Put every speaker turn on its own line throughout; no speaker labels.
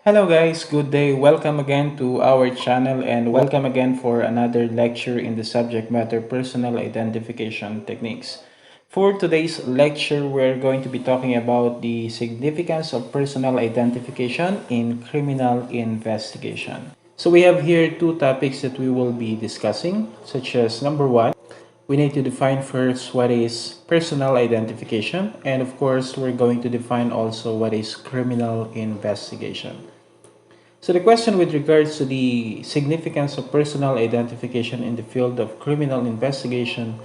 Hello guys, good day. Welcome again to our channel and welcome again for another lecture in the subject matter personal identification techniques. For today's lecture, we're going to be talking about the significance of personal identification in criminal investigation. So we have here two topics that we will be discussing, such as number one, we need to define first what is personal identification, and of course, we're going to define also what is criminal investigation. So the question with regards to the significance of personal identification in the field of criminal investigation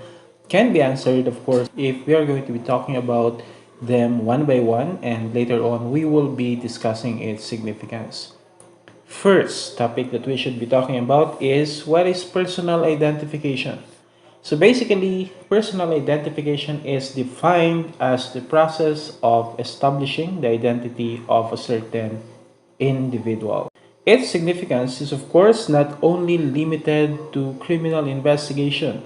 can be answered, of course, if we are going to be talking about them one by one, and later on we will be discussing its significance. First topic that we should be talking about is what is personal identification. So basically, personal identification is defined as the process of establishing the identity of a certain individual. Its significance is of course not only limited to criminal investigation.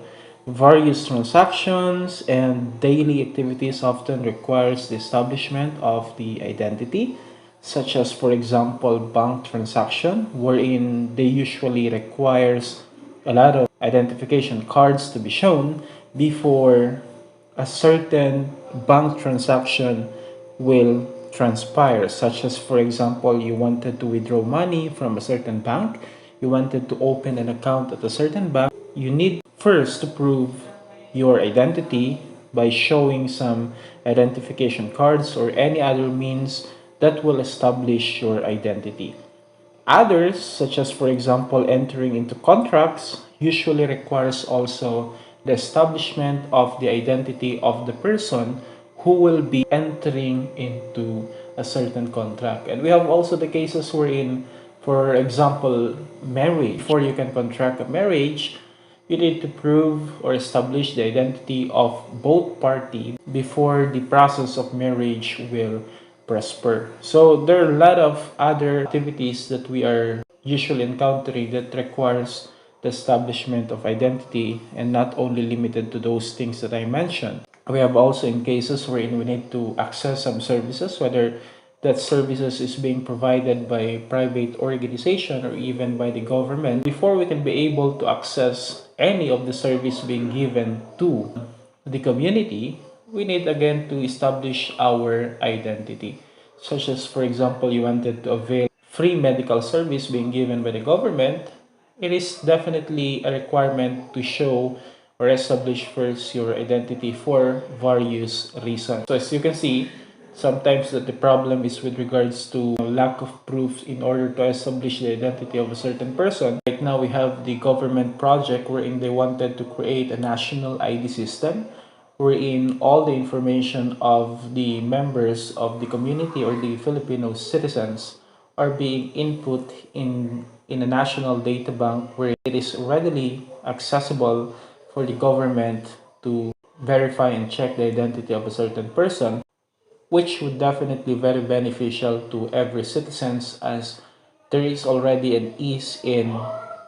Various transactions and daily activities often requires the establishment of the identity, such as for example bank transaction, wherein they usually requires a lot of identification cards to be shown before a certain bank transaction will transpire, such as for example you wanted to withdraw money from a certain bank, you wanted to open an account at a certain bank, you need first to prove your identity by showing some identification cards or any other means that will establish your identity. Others, such as for example entering into contracts, usually requires also the establishment of the identity of the person who will be entering into a certain contract. And we have also the cases wherein, for example, marriage. Before you can contract a marriage, you need to prove or establish the identity of both parties before the process of marriage will prosper. So there are a lot of other activities that we are usually encountering that requires the establishment of identity, and not only limited to those things that I mentioned. We have also in cases wherein we need to access some services, whether that services is being provided by private organization or even by the government. Before we can be able to access any of the service being given to the community, we need again to establish our identity. Such as for example, you wanted to avail free medical service being given by the government, it is definitely a requirement to show or establish first your identity for various reasons. So as you can see, sometimes that the problem is with regards to lack of proof in order to establish the identity of a certain person. Right now we have the government project wherein they wanted to create a national ID system wherein all the information of the members of the community or the Filipino citizens are being input in a national data bank where it is readily accessible for the government to verify and check the identity of a certain person, which would definitely very beneficial to every citizens, as there is already an ease in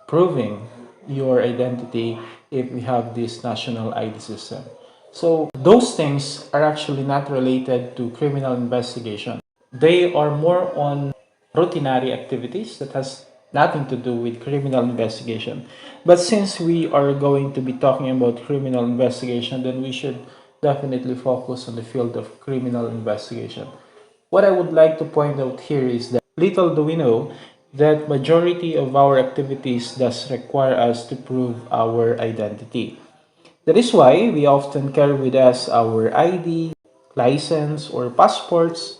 proving your identity if we have this national ID system. So those things are actually not related to criminal investigation. They are more on routinary activities that has nothing to do with criminal investigation. But since we are going to be talking about criminal investigation, then we should definitely focus on the field of criminal investigation. What I would like to point out here is that little do we know that majority of our activities does require us to prove our identity. That is why we often carry with us our ID, license, or passports.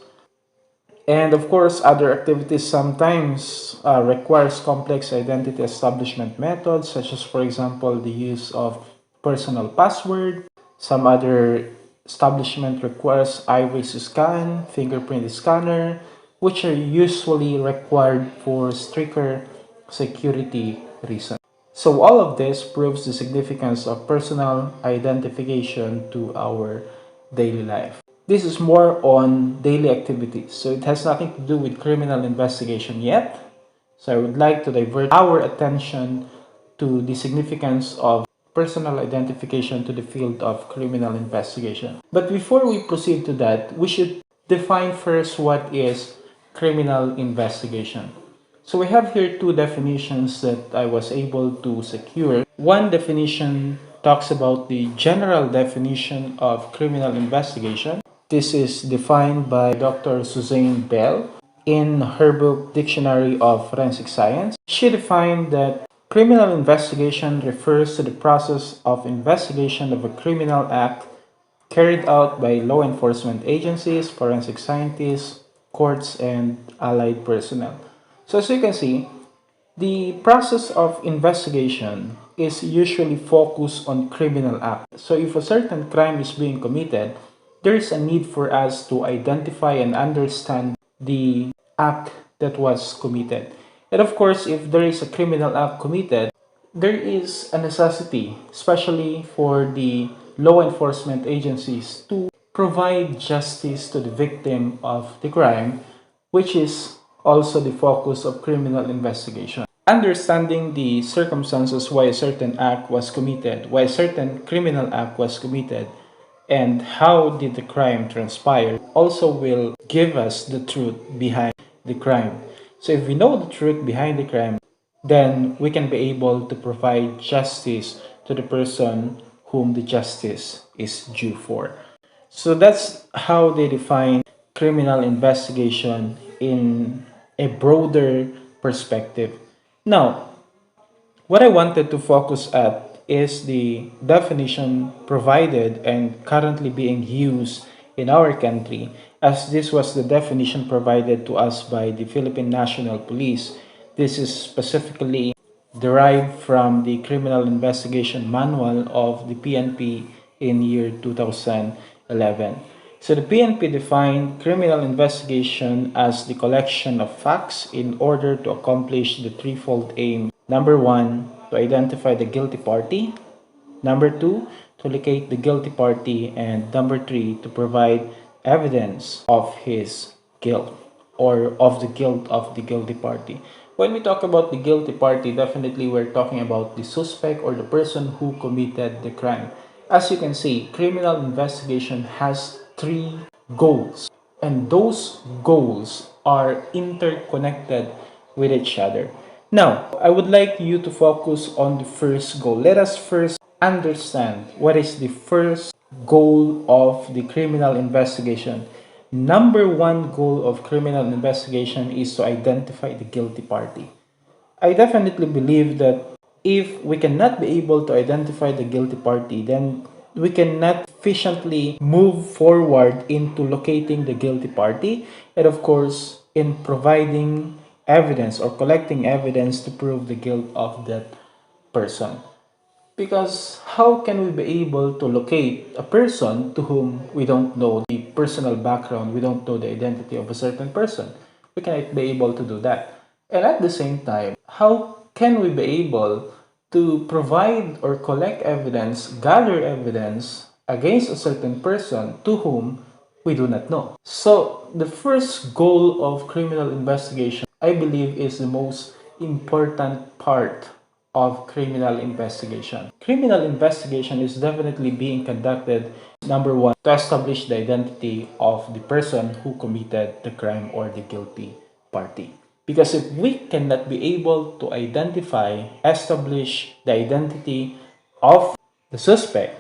And of course, other activities sometimes requires complex identity establishment methods, such as, for example, the use of personal password. Some other establishment requires iris scan, fingerprint scanner, which are usually required for stricter security reasons. So all of this proves the significance of personal identification to our daily life. This is more on daily activities, so it has nothing to do with criminal investigation yet. So I would like to divert our attention to the significance of personal identification to the field of criminal investigation. But before we proceed to that, we should define first what is criminal investigation. So we have here two definitions that I was able to secure. One definition talks about the general definition of criminal investigation. This is defined by Dr. Suzanne Bell in her book Dictionary of Forensic Science. She defined that criminal investigation refers to the process of investigation of a criminal act carried out by law enforcement agencies, forensic scientists, courts, and allied personnel. So as you can see, the process of investigation is usually focused on criminal acts. So if a certain crime is being committed, there is a need for us to identify and understand the act that was committed. And of course, if there is a criminal act committed, there is a necessity, especially for the law enforcement agencies, to provide justice to the victim of the crime, which is also the focus of criminal investigation. Understanding the circumstances why a certain act was committed, why a certain criminal act was committed, and how did the crime transpire also will give us the truth behind the crime. So if we know the truth behind the crime, then we can be able to provide justice to the person whom the justice is due for. So that's how they define criminal investigation in a broader perspective. Now, what I wanted to focus at is the definition provided and currently being used in our country, as this was the definition provided to us by the Philippine National Police. This is specifically derived from the Criminal Investigation Manual of the PNP in year 2011. So the PNP defined criminal investigation as the collection of facts in order to accomplish the threefold aim. Number one, to identify the guilty party. Number two, to locate the guilty party. And number three, to provide evidence of his guilt or of the guilt of the guilty party. When we talk about the guilty party, definitely we're talking about the suspect or the person who committed the crime. As you can see, criminal investigation has three goals, and those goals are interconnected with each other. Now, I would like you to focus on the first goal. Let us first understand what is the first goal of the criminal investigation. Number one goal of criminal investigation is to identify the guilty party. I definitely believe that if we cannot be able to identify the guilty party, then we cannot efficiently move forward into locating the guilty party and, of course, in providing evidence or collecting evidence to prove the guilt of that person. Because how can we be able to locate a person to whom we don't know the personal background, we don't know the identity of a certain person? We cannot be able to do that. And at the same time, how can we be able to provide or collect evidence, gather evidence against a certain person to whom we do not know? So the first goal of criminal investigation, I believe, is the most important part of criminal investigation. Criminal investigation is definitely being conducted, number one, to establish the identity of the person who committed the crime or the guilty party. Because if we cannot be able to identify, establish the identity of the suspect,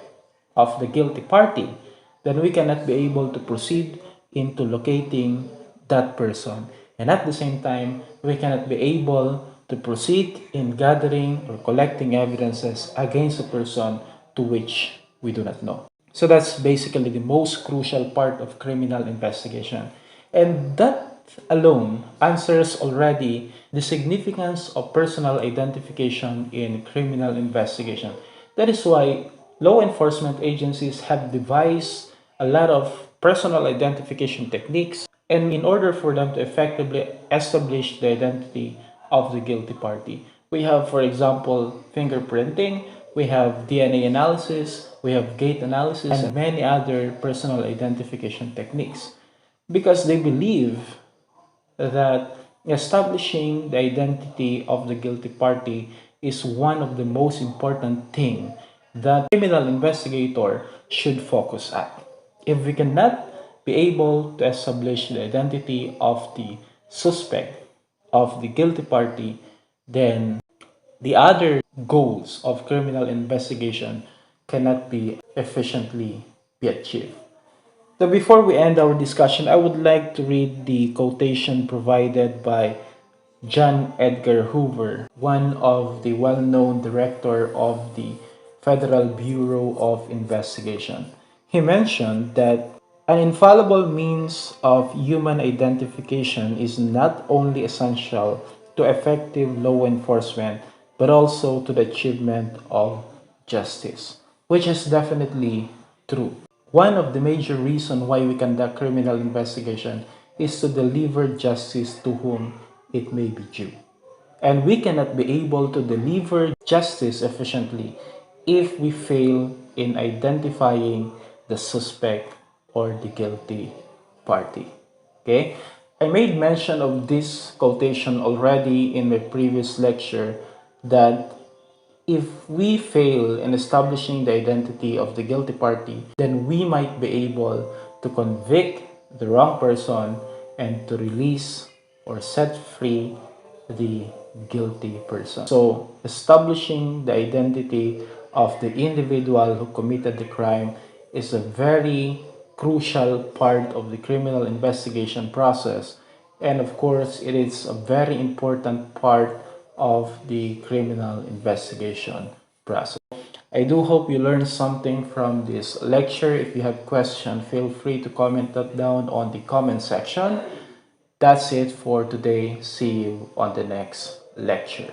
of the guilty party, then we cannot be able to proceed into locating that person. And at the same time, we cannot be able to proceed in gathering or collecting evidences against a person to which we do not know. So that's basically the most crucial part of criminal investigation. And that alone answers already the significance of personal identification in criminal investigation. That is why law enforcement agencies have devised a lot of personal identification techniques, and in order for them to effectively establish the identity of the guilty party. We have, for example, fingerprinting, we have DNA analysis, we have gait analysis, and many other personal identification techniques. Because they believe that establishing the identity of the guilty party is one of the most important things that criminal investigator should focus at. If we cannot be able to establish the identity of the suspect of the guilty party, then the other goals of criminal investigation cannot be efficiently be achieved. So before we end our discussion, I would like to read the quotation provided by John Edgar Hoover, one of the well-known director of the Federal Bureau of Investigation. He mentioned that an infallible means of human identification is not only essential to effective law enforcement, but also to the achievement of justice, which is definitely true. One of the major reasons why we conduct criminal investigation is to deliver justice to whom it may be due. And we cannot be able to deliver justice efficiently if we fail in identifying the suspect or the guilty party. Okay? I made mention of this quotation already in my previous lecture that if we fail in establishing the identity of the guilty party, then we might be able to convict the wrong person and to release or set free the guilty person. So, establishing the identity of the individual who committed the crime is a very crucial part of the criminal investigation process. And of course, it is a very important part of the criminal investigation process. I do hope you learned something from this lecture. If you have questions, feel free to comment that down on the comment section. That's it for today. See you on the next lecture.